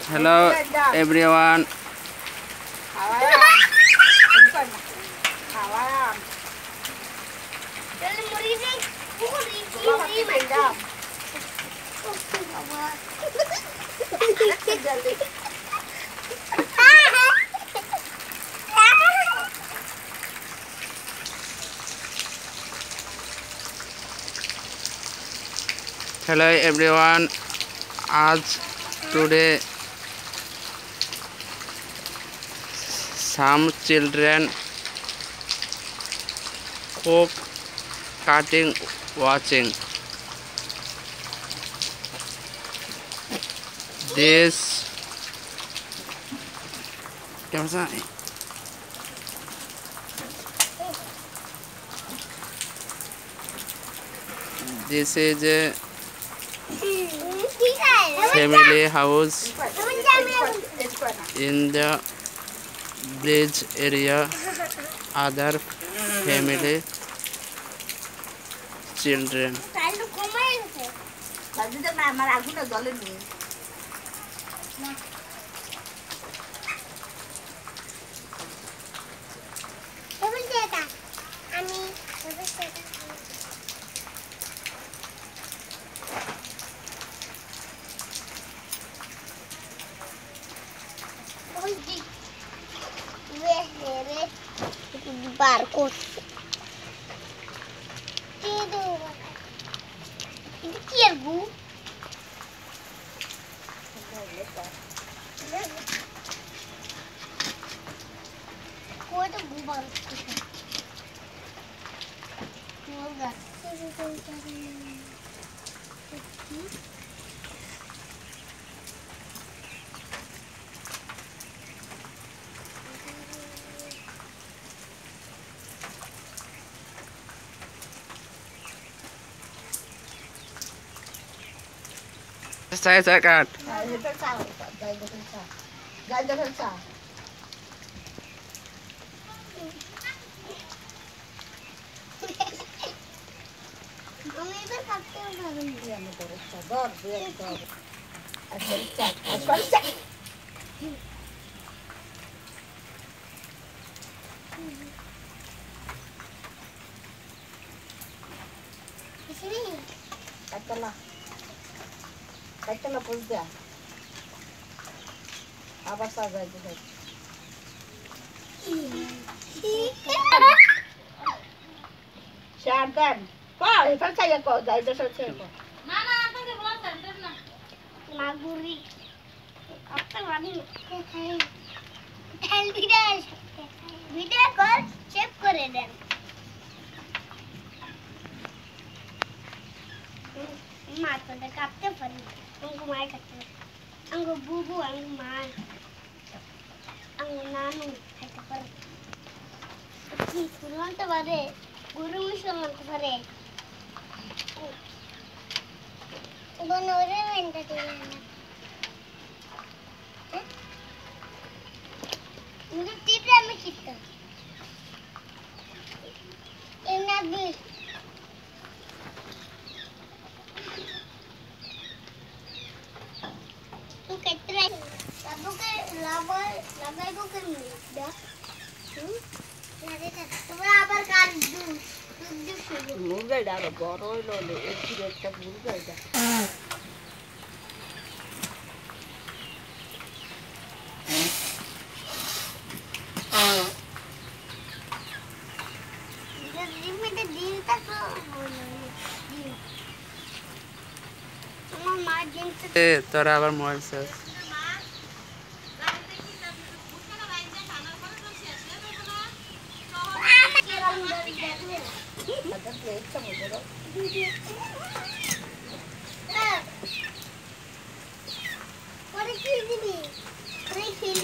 Hello everyone. Hello everyone. As today some children cook cutting watching this this is a family house in the village area. Other family children. Barcode. Ini kier bu. Kau tu bu barcode. Kau gas. Saya kan. Kaitala pulda. Apa saja itu. Shantan. Kau, itu saya kau, dah itu saya kau. Mana apa ke bola center na? Maguri. Apa lagi? Video call check करे दे. Makan dah kapten pun. Angku mai kapten. Angku bubu, angku mai. Angku nanu, itu per. Guru tu bare. Guru misal tu bare. Guru orang mana tu? Muda tiada macam ini nabi. Ketrai, labu ke laba itu kan muda. Nanti tu berapa kali tu Muda dah berorol lolo, itu dia muda dah. Jadi kita deal tak tu. Mama jenis. তোরা আবার mobile charge What is this? What is this?